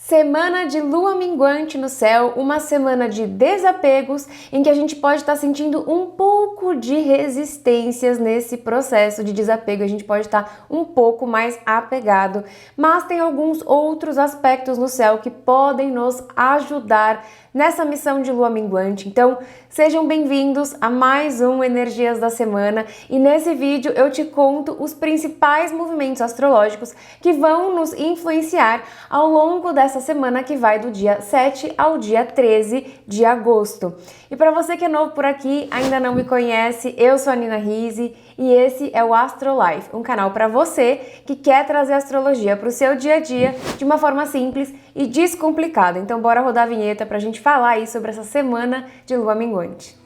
Semana de lua minguante no céu, uma semana de desapegos em que a gente pode estar sentindo um pouco de resistências nesse processo de desapego, a gente pode estar um pouco mais apegado, mas tem alguns outros aspectos no céu que podem nos ajudar nessa missão de lua minguante. Então, sejam bem-vindos a mais um Energias da Semana e nesse vídeo eu te conto os principais movimentos astrológicos que vão nos influenciar ao longo dessa semana que vai do dia 7 ao dia 13 de agosto. E para você que é novo por aqui, ainda não me conhece, eu sou a Nina Rizzi e esse é o Astrolife, um canal para você que quer trazer astrologia para o seu dia a dia de uma forma simples e descomplicada. Então bora rodar a vinheta para a gente falar aí sobre essa semana de lua minguante.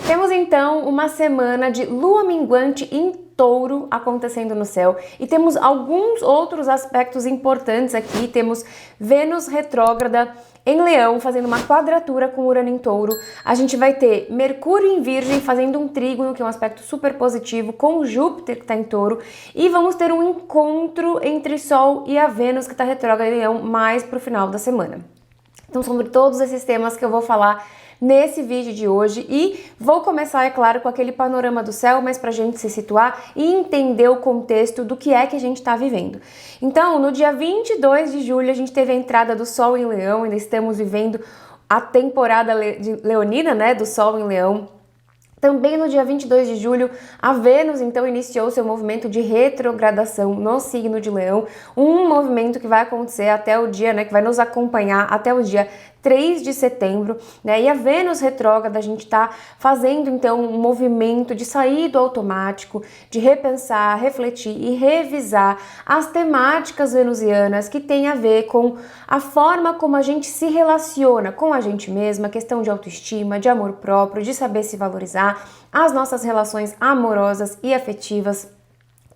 Temos então uma semana de lua minguante em Touro acontecendo no céu e temos alguns outros aspectos importantes aqui. Temos Vênus retrógrada em Leão fazendo uma quadratura com Urano em Touro. A gente vai ter Mercúrio em Virgem fazendo um trígono, que é um aspecto super positivo, com Júpiter que está em Touro, e vamos ter um encontro entre Sol e a Vênus que está retrógrada em Leão mais para o final da semana. Então, sobre todos esses temas que eu vou falar nesse vídeo de hoje e vou começar, é claro, com aquele panorama do céu, mas pra gente se situar e entender o contexto do que é que a gente tá vivendo. Então, no dia 22 de julho, a gente teve a entrada do Sol em Leão, ainda estamos vivendo a temporada leonina, né, do Sol em Leão. Também no dia 22 de julho, a Vênus, então, iniciou seu movimento de retrogradação no signo de Leão, um movimento que vai acontecer até o dia, né, que vai nos acompanhar até o dia 3 de setembro, né, e a Vênus retrógrada, a gente tá fazendo, então, um movimento de sair do automático, de repensar, refletir e revisar as temáticas venusianas que tem a ver com a forma como a gente se relaciona com a gente mesma, questão de autoestima, de amor próprio, de saber se valorizar, as nossas relações amorosas e afetivas.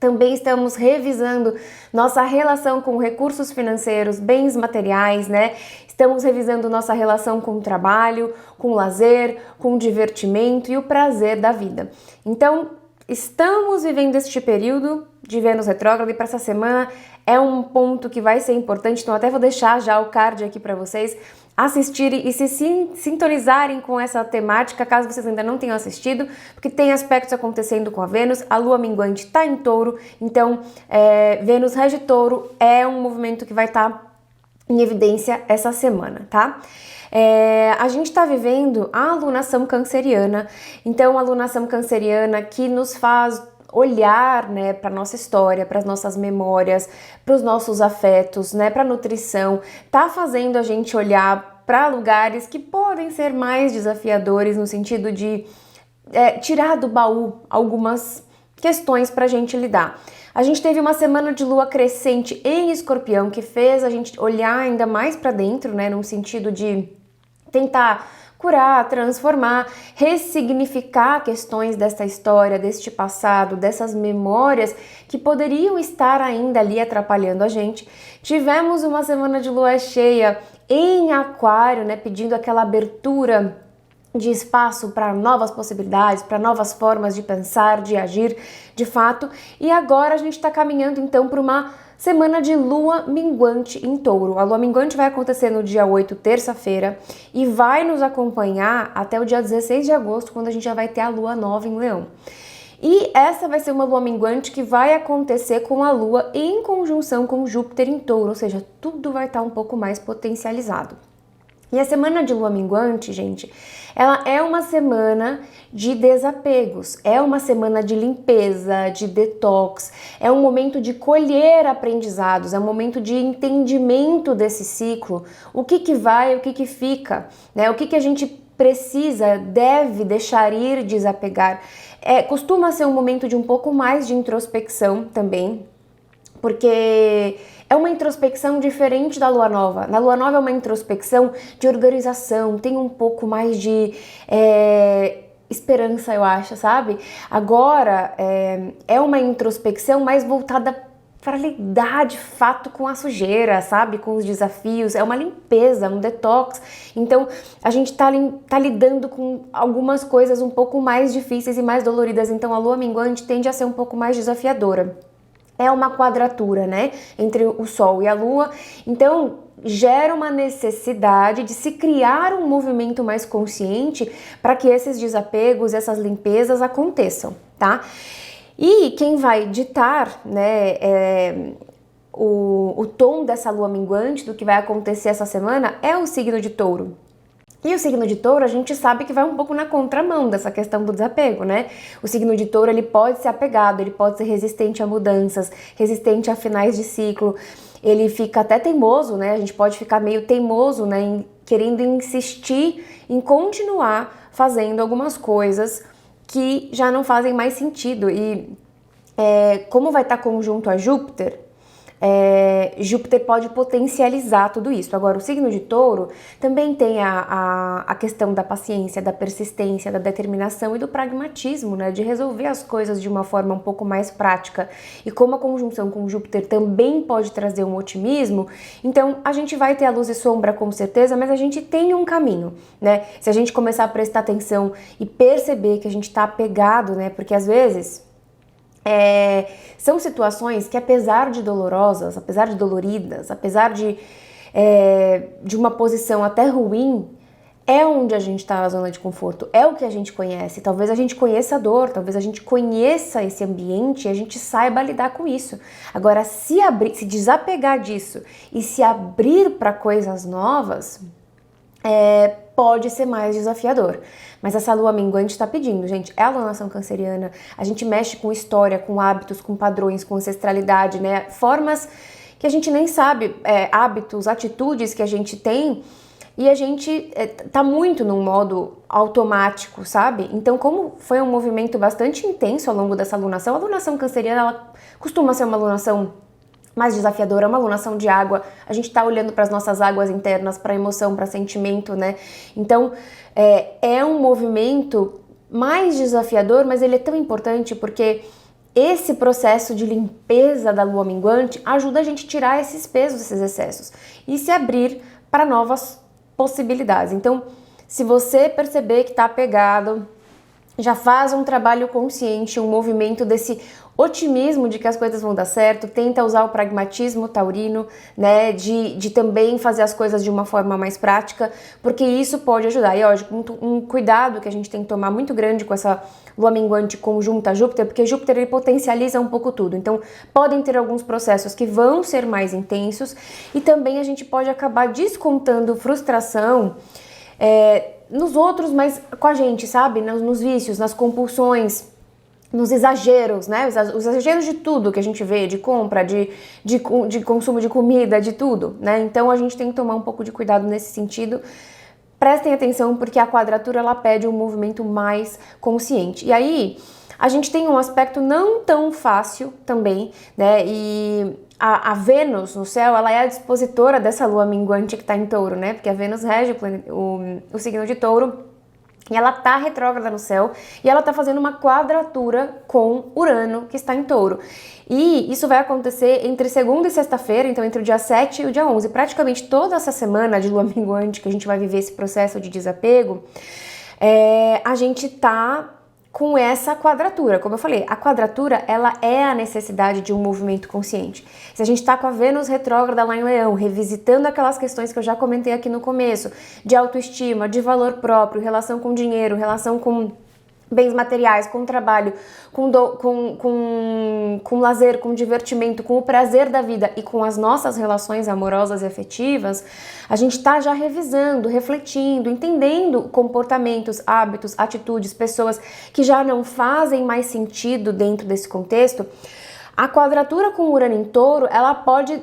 Também estamos revisando nossa relação com recursos financeiros, bens materiais, né? Estamos revisando nossa relação com o trabalho, com o lazer, com o divertimento e o prazer da vida. Então, estamos vivendo este período de Vênus retrógrada e para essa semana é um ponto que vai ser importante, então até vou deixar já o card aqui para vocês assistirem e se sintonizarem com essa temática, caso vocês ainda não tenham assistido, porque tem aspectos acontecendo com a Vênus, a lua minguante está em Touro, então Vênus rege Touro é um movimento que vai estar em evidência essa semana, tá? A gente está vivendo a alunação canceriana, então a alunação canceriana que nos faz olhar, né, para nossa história, para as nossas memórias, para os nossos afetos, né, para a nutrição, tá fazendo a gente olhar para lugares que podem ser mais desafiadores no sentido de tirar do baú algumas questões para a gente lidar. A gente teve uma semana de lua crescente em Escorpião que fez a gente olhar ainda mais para dentro, né, num sentido de tentar curar, transformar, ressignificar questões dessa história, deste passado, dessas memórias que poderiam estar ainda ali atrapalhando a gente. Tivemos uma semana de lua cheia em Aquário, né, pedindo aquela abertura de espaço para novas possibilidades, para novas formas de pensar, de agir, de fato. E agora a gente está caminhando então para uma semana de lua minguante em Touro. A lua minguante vai acontecer no dia 8, terça-feira, e vai nos acompanhar até o dia 16 de agosto, quando a gente já vai ter a lua nova em Leão. E essa vai ser uma lua minguante que vai acontecer com a lua em conjunção com Júpiter em Touro, ou seja, tudo vai estar um pouco mais potencializado. E a semana de lua minguante, gente, ela é uma semana de desapegos, é uma semana de limpeza, de detox, é um momento de colher aprendizados, é um momento de entendimento desse ciclo, o que vai, o que fica, né? O que a gente precisa, deve deixar ir, desapegar. Costuma ser um momento de um pouco mais de introspecção também, porque é uma introspecção diferente da lua nova. Na lua nova é uma introspecção de organização, tem um pouco mais de esperança, eu acho, sabe? Agora é uma introspecção mais voltada para lidar de fato com a sujeira, sabe? Com os desafios, é uma limpeza, um detox. Então, a gente tá lidando com algumas coisas um pouco mais difíceis e mais doloridas, então a lua minguante tende a ser um pouco mais desafiadora. É uma quadratura, né, entre o Sol e a Lua, então gera uma necessidade de se criar um movimento mais consciente para que esses desapegos, essas limpezas aconteçam, tá? E quem vai ditar, né, o tom dessa lua minguante, do que vai acontecer essa semana, é o signo de Touro. E o signo de Touro, a gente sabe que vai um pouco na contramão dessa questão do desapego, né? O signo de Touro, ele pode ser apegado, ele pode ser resistente a mudanças, resistente a finais de ciclo, ele fica até teimoso, né? A gente pode ficar meio teimoso, né, querendo insistir em continuar fazendo algumas coisas que já não fazem mais sentido. E como vai estar conjunto a Júpiter, Júpiter pode potencializar tudo isso. Agora, o signo de Touro também tem a questão da paciência, da persistência, da determinação e do pragmatismo, né? De resolver as coisas de uma forma um pouco mais prática. E como a conjunção com Júpiter também pode trazer um otimismo, então a gente vai ter a luz e sombra com certeza, mas a gente tem um caminho, né? Se a gente começar a prestar atenção e perceber que a gente está apegado, né? Porque às vezes são situações que, apesar de dolorosas, apesar de doloridas, apesar de uma posição até ruim, é onde a gente está na zona de conforto, é o que a gente conhece. Talvez a gente conheça a dor, talvez a gente conheça esse ambiente e a gente saiba lidar com isso. Agora, se desapegar disso e se abrir para coisas novas, pode ser mais desafiador. Mas essa lua minguante está pedindo, gente, é a alunação canceriana, a gente mexe com história, com hábitos, com padrões, com ancestralidade, né? Formas que a gente nem sabe, hábitos, atitudes que a gente tem, e a gente tá muito num modo automático, sabe? Então, como foi um movimento bastante intenso ao longo dessa alunação, a alunação canceriana, ela costuma ser uma alunação mais desafiadora, uma alunação de água, a gente tá olhando para as nossas águas internas, para emoção, para sentimento, né? Então, é um movimento mais desafiador, mas ele é tão importante porque esse processo de limpeza da lua minguante ajuda a gente a tirar esses pesos, esses excessos e se abrir para novas possibilidades. Então, se você perceber que tá apegado, já faz um trabalho consciente, um movimento desse otimismo de que as coisas vão dar certo, tenta usar o pragmatismo taurino, né, de também fazer as coisas de uma forma mais prática, porque isso pode ajudar. E, ó, um cuidado que a gente tem que tomar muito grande com essa lua minguante conjunta a Júpiter, porque Júpiter, ele potencializa um pouco tudo. Então, podem ter alguns processos que vão ser mais intensos e também a gente pode acabar descontando frustração nos outros, mas com a gente, sabe? Nos vícios, nas compulsões, nos exageros, né? Os exageros de tudo que a gente vê, de compra, de consumo de comida, de tudo, né? Então a gente tem que tomar um pouco de cuidado nesse sentido. Prestem atenção porque a quadratura, ela pede um movimento mais consciente. E aí a gente tem um aspecto não tão fácil também, né? E a Vênus no céu, ela é a dispositora dessa lua minguante que tá em Touro, né? Porque a Vênus rege o signo de Touro. E ela tá retrógrada no céu e ela tá fazendo uma quadratura com Urano, que está em Touro. E isso vai acontecer entre segunda e sexta-feira, então entre o dia 7 e o dia 11. Praticamente toda essa semana de lua minguante que a gente vai viver esse processo de desapego, a gente tá com essa quadratura. Como eu falei, a quadratura, ela é a necessidade de um movimento consciente. Se a gente tá com a Vênus retrógrada lá em Leão, revisitando aquelas questões que eu já comentei aqui no começo, de autoestima, de valor próprio, relação com dinheiro, relação com bens materiais, com trabalho, com lazer, com divertimento, com o prazer da vida e com as nossas relações amorosas e afetivas, a gente está já revisando, refletindo, entendendo comportamentos, hábitos, atitudes, pessoas que já não fazem mais sentido dentro desse contexto. A quadratura com Urano em Touro, ela pode,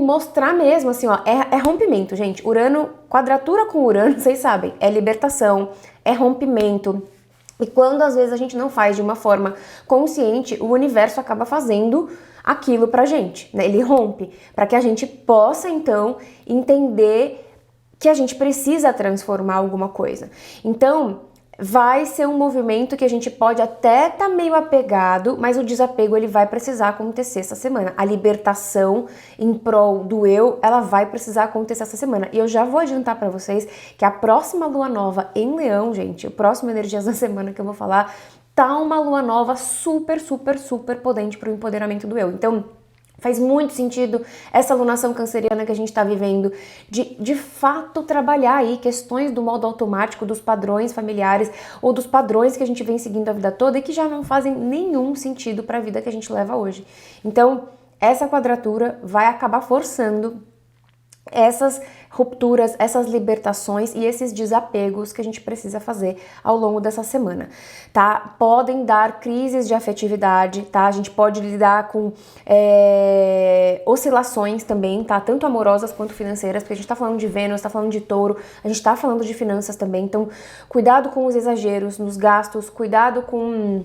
mostrar mesmo, assim, ó, é rompimento, gente. Urano, quadratura com Urano, vocês sabem, é libertação, é rompimento. E quando às vezes a gente não faz de uma forma consciente, o universo acaba fazendo aquilo pra gente, né? Ele rompe, para que a gente possa então entender que a gente precisa transformar alguma coisa. Então, vai ser um movimento que a gente pode até estar meio apegado, mas o desapego ele vai precisar acontecer essa semana. A libertação em prol do eu, ela vai precisar acontecer essa semana. E eu já vou adiantar para vocês que a próxima lua nova em Leão, gente, o próximo Energias da Semana que eu vou falar, tá uma lua nova super, super, super potente para o empoderamento do eu. Então, faz muito sentido essa alunação canceriana que a gente está vivendo, de fato trabalhar aí questões do modo automático, dos padrões familiares ou dos padrões que a gente vem seguindo a vida toda e que já não fazem nenhum sentido para a vida que a gente leva hoje. Então, essa quadratura vai acabar forçando essas rupturas, essas libertações e esses desapegos que a gente precisa fazer ao longo dessa semana, tá? Podem dar crises de afetividade, tá? A gente pode lidar com oscilações também, tá? Tanto amorosas quanto financeiras, porque a gente tá falando de Vênus, tá falando de Touro, a gente tá falando de finanças também, então cuidado com os exageros nos gastos, cuidado com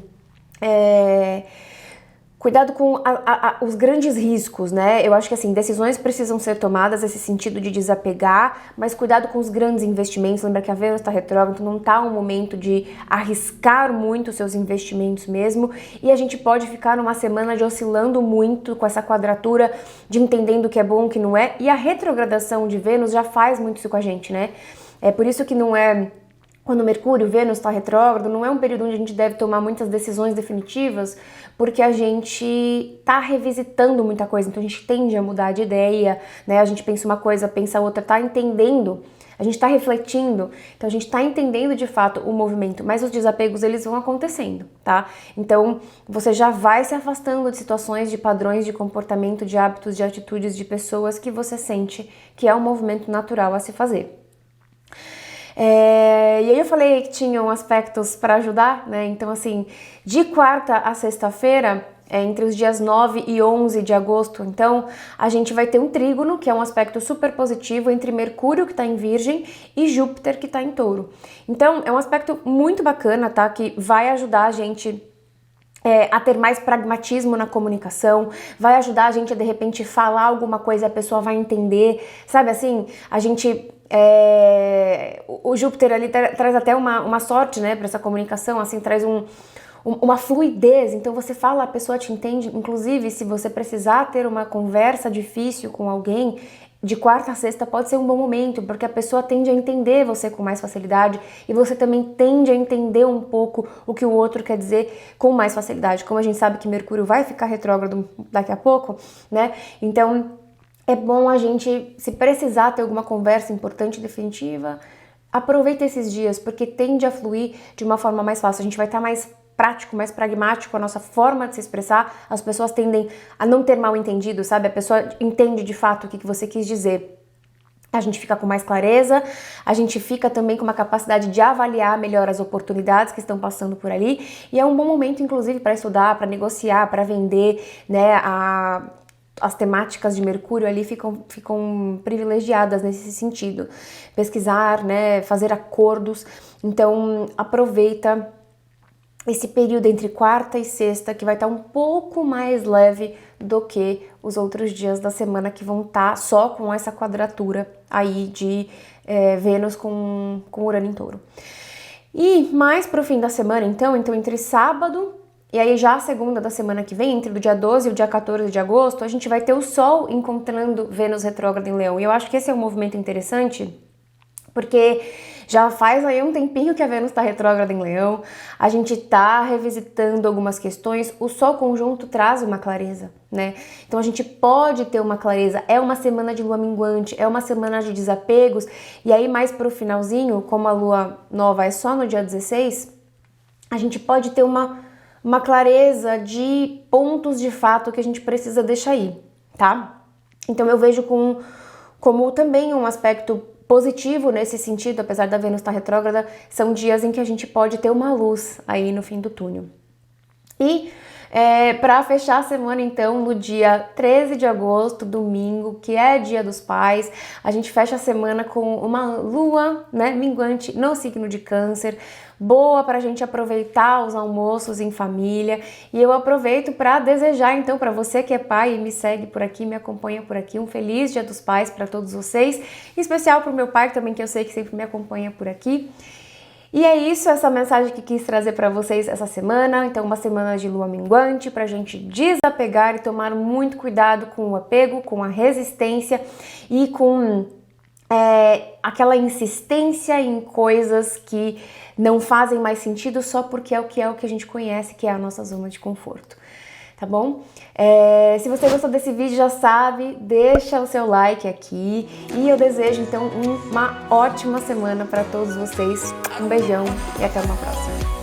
os grandes riscos, né? Eu acho que assim, decisões precisam ser tomadas nesse sentido de desapegar, mas cuidado com os grandes investimentos. Lembra que a Vênus está retrógrada, então não tá um momento de arriscar muito os seus investimentos mesmo. E a gente pode ficar numa semana de oscilando muito com essa quadratura, de entendendo o que é bom, o que não é. E a retrogradação de Vênus já faz muito isso com a gente, né? É por isso que não é... Quando Mercúrio, Vênus está retrógrado, não é um período onde a gente deve tomar muitas decisões definitivas, porque a gente está revisitando muita coisa, então a gente tende a mudar de ideia, né? A gente pensa uma coisa, pensa outra, tá entendendo, a gente está refletindo, então a gente está entendendo de fato o movimento, mas os desapegos eles vão acontecendo, tá? Então você já vai se afastando de situações, de padrões de comportamento, de hábitos, de atitudes, de pessoas que você sente que é um movimento natural a se fazer. E aí eu falei que tinham aspectos para ajudar, né? Então assim, de quarta a sexta-feira, entre os dias 9 e 11 de agosto, então a gente vai ter um trígono, que é um aspecto super positivo entre Mercúrio, que está em Virgem, e Júpiter, que está em Touro. Então é um aspecto muito bacana, tá? Que vai ajudar a gente a ter mais pragmatismo na comunicação, vai ajudar a gente a de repente falar alguma coisa e a pessoa vai entender, sabe assim, a gente... o Júpiter ali traz até uma sorte, né, para essa comunicação, assim, traz uma fluidez, então você fala, a pessoa te entende, inclusive se você precisar ter uma conversa difícil com alguém, de quarta a sexta pode ser um bom momento, porque a pessoa tende a entender você com mais facilidade e você também tende a entender um pouco o que o outro quer dizer com mais facilidade. Como a gente sabe que Mercúrio vai ficar retrógrado daqui a pouco, né? Então é bom a gente, se precisar ter alguma conversa importante e definitiva, aproveita esses dias, porque tende a fluir de uma forma mais fácil. A gente vai estar mais prático, mais pragmático, a nossa forma de se expressar, as pessoas tendem a não ter mal entendido, sabe? A pessoa entende de fato o que você quis dizer. A gente fica com mais clareza, a gente fica também com uma capacidade de avaliar melhor as oportunidades que estão passando por ali, e é um bom momento, inclusive, para estudar, para negociar, para vender, né? As temáticas de Mercúrio ali ficam privilegiadas nesse sentido. Pesquisar, né? Fazer acordos. Então, aproveita esse período entre quarta e sexta, que vai estar um pouco mais leve do que os outros dias da semana, que vão estar só com essa quadratura aí de Vênus com Urano em Touro. E mais pro fim da semana, então entre sábado e aí já a segunda da semana que vem, entre o dia 12 e o dia 14 de agosto, a gente vai ter o Sol encontrando Vênus retrógrada em Leão. E eu acho que esse é um movimento interessante, porque já faz aí um tempinho que a Vênus está retrógrada em Leão, a gente está revisitando algumas questões, o Sol conjunto traz uma clareza, né? Então a gente pode ter uma clareza, é uma semana de lua minguante, é uma semana de desapegos, e aí mais pro finalzinho, como a lua nova é só no dia 16, a gente pode ter uma clareza de pontos de fato que a gente precisa deixar aí, tá? Então eu vejo como também um aspecto positivo nesse sentido, apesar da Vênus estar retrógrada, são dias em que a gente pode ter uma luz aí no fim do túnel. E para fechar a semana, então, no dia 13 de agosto, domingo, que é Dia dos Pais, a gente fecha a semana com uma lua, né, minguante no signo de Câncer, boa para a gente aproveitar os almoços em família. E eu aproveito para desejar, então, para você que é pai e me segue por aqui, me acompanha por aqui, um feliz Dia dos Pais para todos vocês, em especial para o meu pai também, que eu sei que sempre me acompanha por aqui. E é isso, essa mensagem que quis trazer para vocês essa semana. Então, uma semana de lua minguante para a gente desapegar e tomar muito cuidado com o apego, com a resistência e com aquela insistência em coisas que não fazem mais sentido só porque é o que a gente conhece, que é a nossa zona de conforto. Tá bom? Se você gostou desse vídeo, já sabe, deixa o seu like aqui e eu desejo então uma ótima semana para todos vocês. Um beijão e até uma próxima.